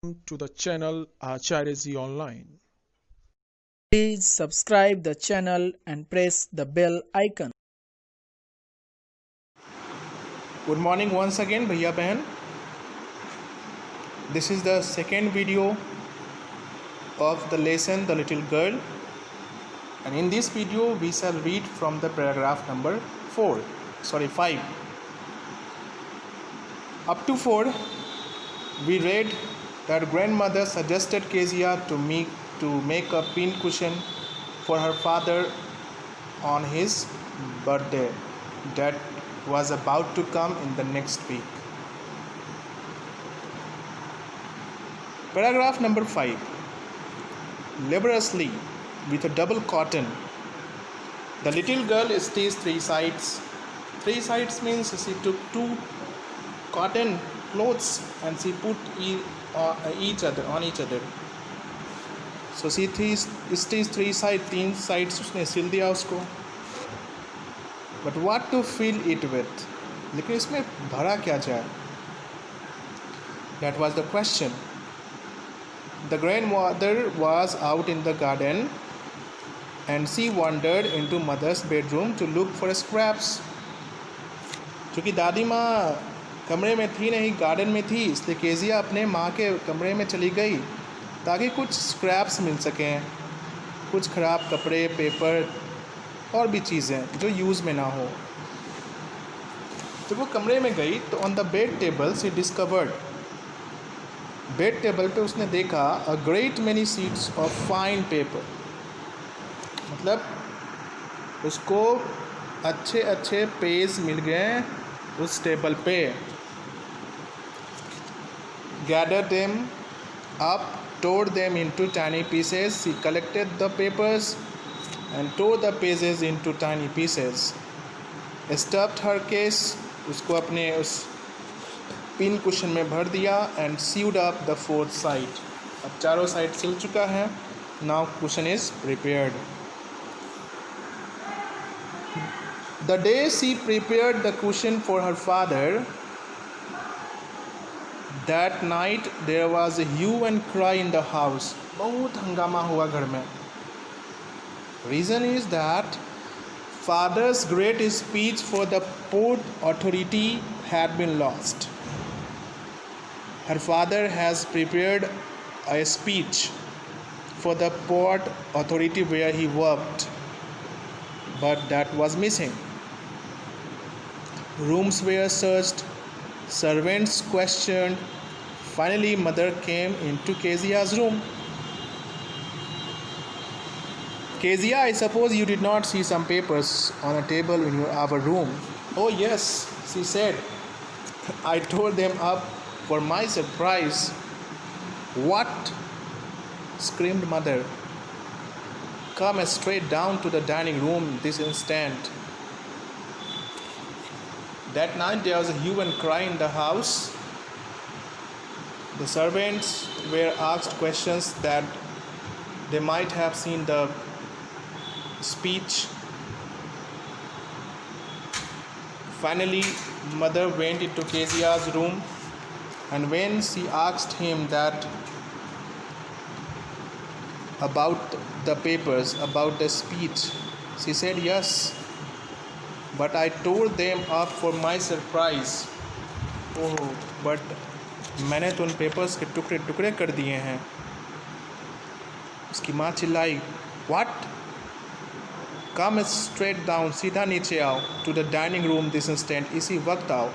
to the channel Acharya Online. Please subscribe the channel and press the bell icon. Good morning once again, Bhaiya Behan. This is the second video of the lesson The Little Girl, and in this video we shall read from the paragraph number 5. Up to 4 we read that grandmother suggested Kezia to make a pin cushion for her father on his birthday that was about to come in the next week. Paragraph number 5. Laboriously, with a double cotton, the little girl stitched 3 sides. 3 sides means she took 2 cotton clothes and she put on each other. So she stitched 3 sides, 3 sides उसने सिल दिया उसको. But what to fill it with? लेकिन इसमें भरा क्या जाए? That was the question. The grandmother was out in the garden and she wandered into mother's bedroom to look for scraps. क्योंकि दादी माँ कमरे में थी नहीं, गार्डन में थी, इसलिए केजिया अपने माँ के कमरे में चली गई ताकि कुछ स्क्रैप्स मिल सकें, कुछ ख़राब कपड़े, पेपर और भी चीज़ें जो यूज़ में ना हो. जब वो कमरे में गई तो on the bed table she discovered, bed table पे उसने देखा a great many sheets of fine paper. मतलब उसको अच्छे अच्छे पेज मिल गए उस टेबल पे. Gathered them up, tore them into tiny pieces. She collected the papers and tore the pages into tiny pieces. Stuffed her case, उसको अपने उस पिन कुशन में भर दिया and sewed up the 4th side. अब चारों side सिल चुका है. Now cushion is prepared. The day she prepared the cushion for her father, that night there was a hue and cry in the house. बहुत हंगामा हुआ घर में. Reason is that father's great speech for the port authority had been lost. Her father has prepared a speech for the port authority where he worked, but that was missing. Rooms were searched, servants questioned. Finally, mother came into Kezia's room. Kezia, I suppose you did not see some papers on a table in our room. Oh yes, she said. I tore them up for my surprise. What? Screamed mother. Come straight down to the dining room this instant. That night there was a hue and cry in the house. The servants were asked questions that they might have seen the speech. Finally, mother went into Kezia's room, and when she asked him that about the papers, about the speech, she said yes, but I tore them up for my surprise. Oh, but मैंने तो उन papers के टुकड़े टुकड़े कर दिए हैं. उसकी माँ चिल्लाई, व्हाट? कम स्ट्रेट डाउन, सीधा नीचे आओ. To the dining room this instant, इसी वक्त आओ.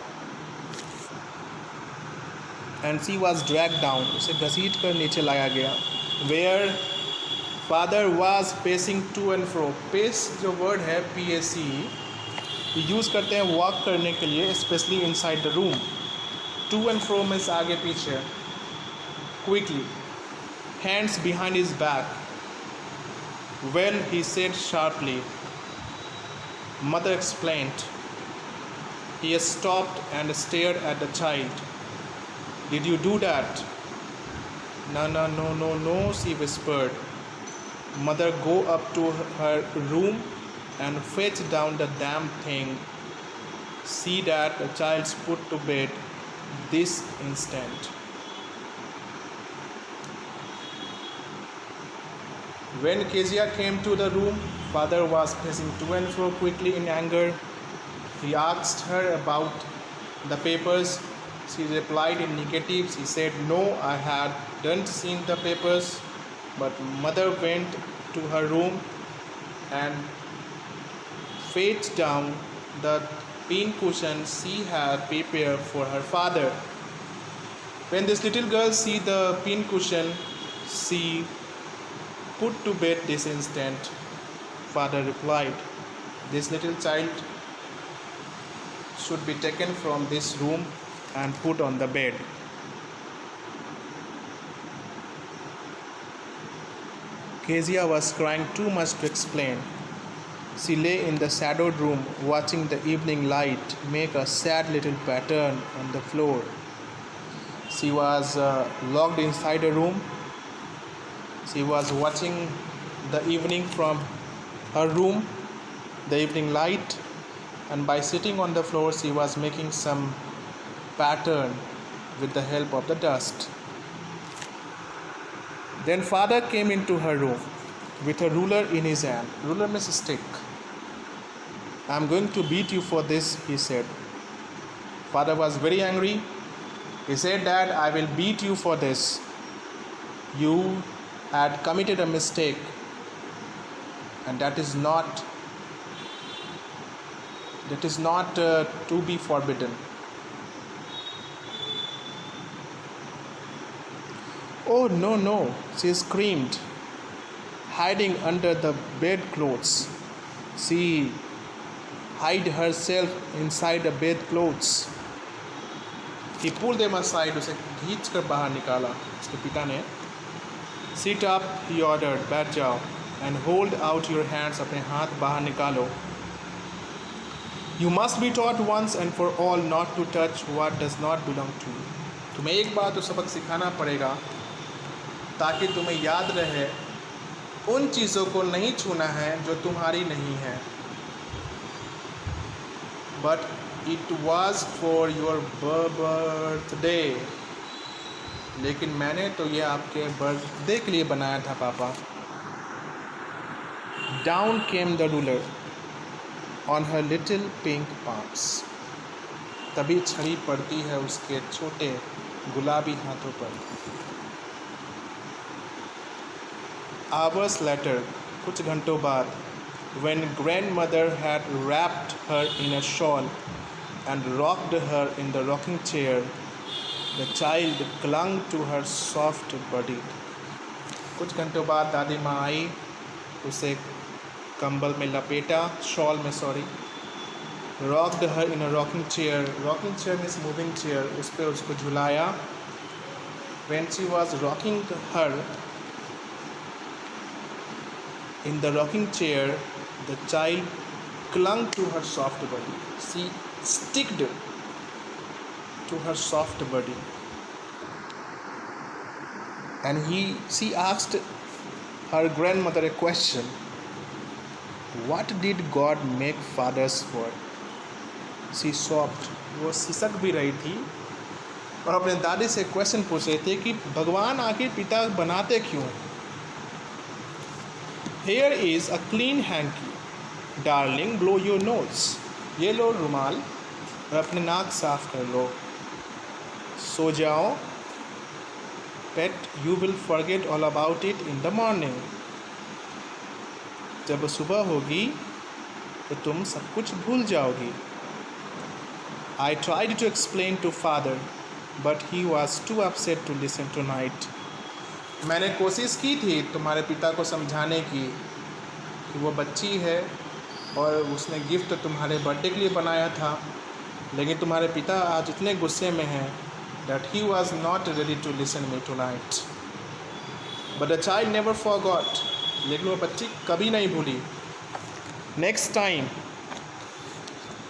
And she was drag down, उसे घसीट कर नीचे लाया गया. Where father was pacing to and fro. Pace जो वर्ड है PAC यूज़ करते हैं वॉक करने के लिए, specially inside the room. To and fro means आगे पीछे. Quickly, hands behind his back. When he said sharply, mother explained. He stopped and stared at the child. Did you do that? No, she whispered. Mother, go up to her room and fetch down the damn thing. See that the child's put to bed this instant. When Kezia came to the room, father was pacing to and fro quickly in anger. He asked her about the papers. She replied in negatives. He said, "No, I hadn't seen the papers." But mother went to her room and fetched down the pin cushion she had prepared for her father. When this little girl see the pin cushion, she put to bed this instant. Father replied, "This little child should be taken from this room and put on the bed." Kezia was crying too much to explain. She lay in the shadowed room, watching the evening light make a sad little pattern on the floor. She was locked inside a room. She was watching the evening from her room, the evening light, and by sitting on the floor, she was making some pattern with the help of the dust. Then father came into her room with a ruler in his hand. Ruler means stick. "I'm going to beat you for this," he said. Father was very angry. He said, "Dad, I will beat you for this. You had committed a mistake, and that is not to be forbidden." "Oh, no, no," she screamed, hiding under the bedclothes. She hid herself inside the bedclothes. He pulled them aside. उसे खींच कर बाहर निकाला उसके पिता ने. "Sit up," he ordered. "बैठ जाओ. And hold out your hands." अपने हाथ बाहर निकालो. "You must be taught once and for all not to touch what does not belong to you." तुम्हें एक बार तो सबक सिखाना पड़ेगा ताकि तुम्हें याद रहे उन चीज़ों को नहीं छूना है जो तुम्हारी नहीं है. But it was for your birthday. लेकिन मैंने तो ये आपके बर्थडे के लिए बनाया था पापा. Down came the ruler on her little pink palms. तभी छड़ी पड़ती है उसके छोटे गुलाबी हाथों पर. Hours later, कुछ घंटों बाद, when grandmother had wrapped her in a shawl and rocked her in the rocking chair, the child clung to her soft body. कुछ घंटों बाद दादी माँ आई, उसे कंबल में लपेटा, शॉल में sorry. Rocked her in a rocking chair. Rocking chair means moving chair. उस पर उसको झुलाया. When she was rocking her in the rocking chair, the child clung to her soft body. She sticked to her soft body. And she asked her grandmother a question. What did God make fathers for? She sobbed. वो सिसक भी रही थी और अपने दादी से question पूछ रही थी कि भगवान आखिर पिता बनाते क्यों. Here is a clean hanky. Darling, blow your nose. ये लो रुमाल और अपने नाक साफ कर लो. सो जाओ. Pet, you will forget all about it in the morning. जब सुबह होगी तो तुम सब कुछ भूल जाओगी. I tried to explain to father, but he was too upset to listen tonight. मैंने कोशिश की थी तुम्हारे पिता को समझाने की कि वो बच्ची है और उसने गिफ्ट तुम्हारे बर्थडे के लिए बनाया था, लेकिन तुम्हारे पिता आज इतने गुस्से में हैं that he was not ready to listen me tonight. But the child never forgot. लेकिन वो बच्ची कभी नहीं भूली. Next time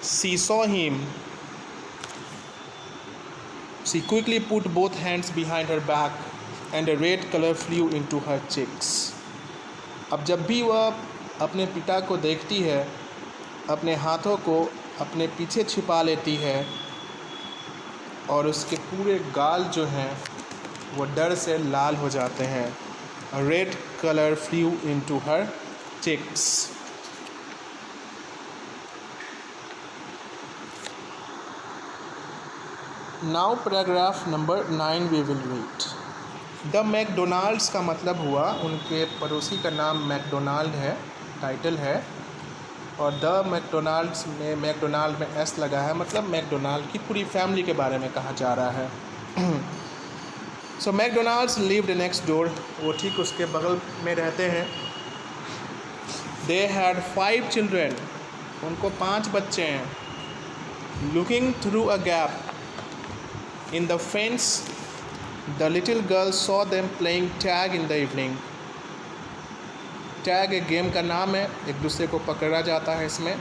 she saw him, she quickly put both hands behind her back and a red color flew into her cheeks. अब जब भी वह अपने पिता को देखती है, अपने हाथों को अपने पीछे छिपा लेती है और उसके पूरे गाल जो हैं वो डर से लाल हो जाते हैं. A red color flew into her cheeks. Now paragraph number 9 we will read. The McDonald's का मतलब हुआ, उनके पड़ोसी का नाम मैकडोनाल्ड है, टाइटल है, और द मैकडोनाल्ड्स में मैकडोनाल्ड में एस लगा है, मतलब मैकडोनाल्ड की पूरी फैमिली के बारे में कहा जा रहा है। सो मैकडोनाल्ड्स लिव्ड नेक्स्ट डोर, वो ठीक उसके बगल में रहते हैं। दे हैड 5 चिल्ड्रेन, उनको 5 बच्चे हैं। Looking through a gap in the fence the little girl saw them playing tag in the evening. Tag एक गेम का नाम है, एक दूसरे को पकड़ा जाता है इसमें।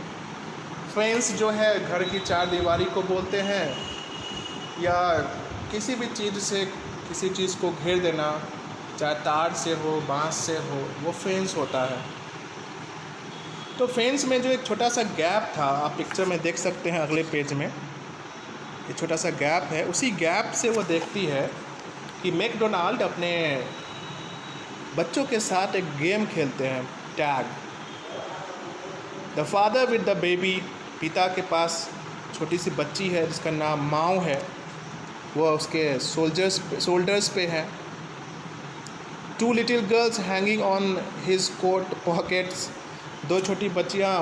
फेंस जो है घर की 4 दीवारी को बोलते हैं, या किसी भी चीज़ से किसी चीज़ को घेर देना, चाहे तार से हो, बांस से हो, वो फेंस होता है। तो फेंस में जो एक छोटा सा गैप था, आप पिक्चर में देख सकते हैं अगले पेज में, एक छोटा सा गैप है, उसी गैप से वो देखती है कि मैकडोनाल्ड अपने बच्चों के साथ एक गेम खेलते हैं, tag. The father with the baby, पिता के पास छोटी सी बच्ची है जिसका नाम माओ है, वो उसके शोल्डर्स पे है। 2 little girls hanging on his coat pockets, 2 छोटी बच्चियाँ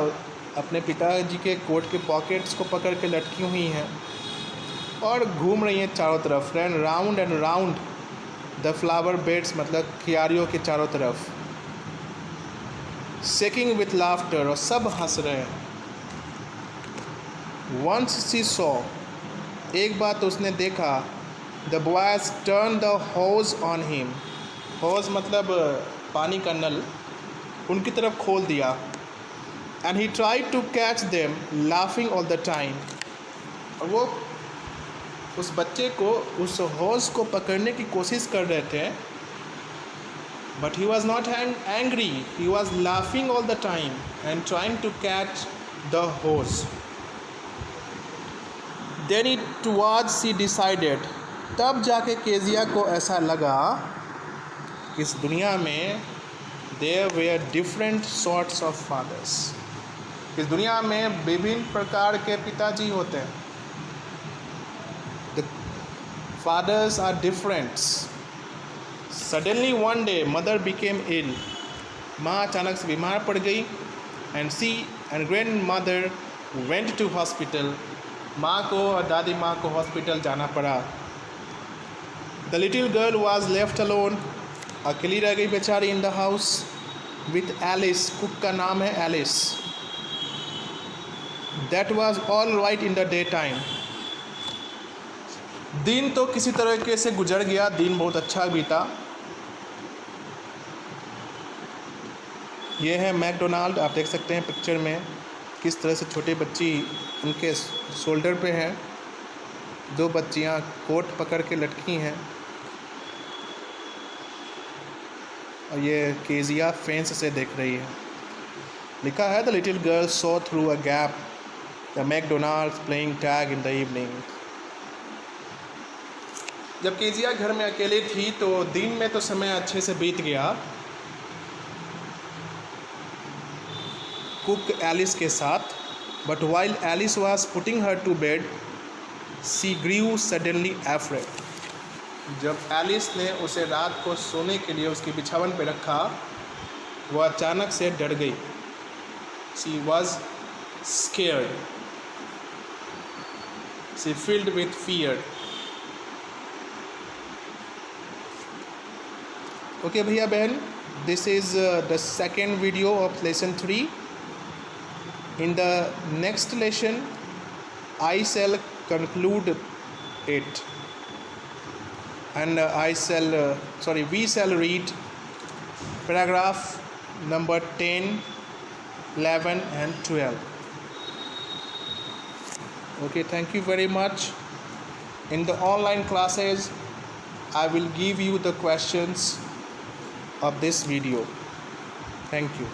अपने पिताजी के कोट के पॉकेट्स को पकड़ के लटकी हुई हैं और घूम रही हैं चारों तरफ। Run round and round the flower beds, मतलब क्यारियों के चारों तरफ। शेकिंग विथ लाफ्टर, और सब हंस रहे हैं। वंस शी सॉ, एक बात उसने देखा, the boys turn the hose on him, hose मतलब पानी का नल, उनकी तरफ खोल दिया। And he tried to catch them laughing all the time, और वो उस बच्चे को उस होज को पकड़ने की कोशिश कर रहे थे, but he was not angry, he was laughing all the time and trying to catch the hose. Then it was she decided, तब जाके केजिया को ऐसा लगा कि इस दुनिया में there were different sorts of fathers, इस दुनिया में विभिन्न प्रकार के पिताजी होते हैं। The fathers are different. Suddenly one day mother became ill, माँ अचानक से बीमार पड़ गई। And she and grandmother went to hospital, माँ को और दादी माँ को हॉस्पिटल जाना पड़ा। The little girl was left alone, अकेली रह गई बेचारी in the house with Alice, cook का नाम है Alice. That was all right in the day time, दिन तो किसी तरीके से गुजर गया, दिन बहुत अच्छा बीता। ये है मैकडोनाल्ड, आप देख सकते हैं पिक्चर में किस तरह से छोटी बच्ची उनके शोल्डर पे है, 2 बच्चियां कोट पकड़ के लटकी हैं, और ये केजिया फेंस से देख रही है। लिखा है the little girl saw through a gap the McDonald's playing tag in the evening. जब केजिया घर में अकेले थी तो दिन में तो समय अच्छे से बीत गया कुक एलिस के साथ, but while Alice was putting her to bed she grew suddenly afraid. जब एलिस ने उसे रात को सोने के लिए उसकी बिछावन पर रखा, वह अचानक से डर गई। She was scared, she filled with fear. Okay भैया बहन, this is the second video of lesson 3. In the next lesson, I shall conclude it, and we shall read paragraph number 10, 11 and 12. Okay, thank you very much. In the online classes, I will give you the questions of this video. Thank you.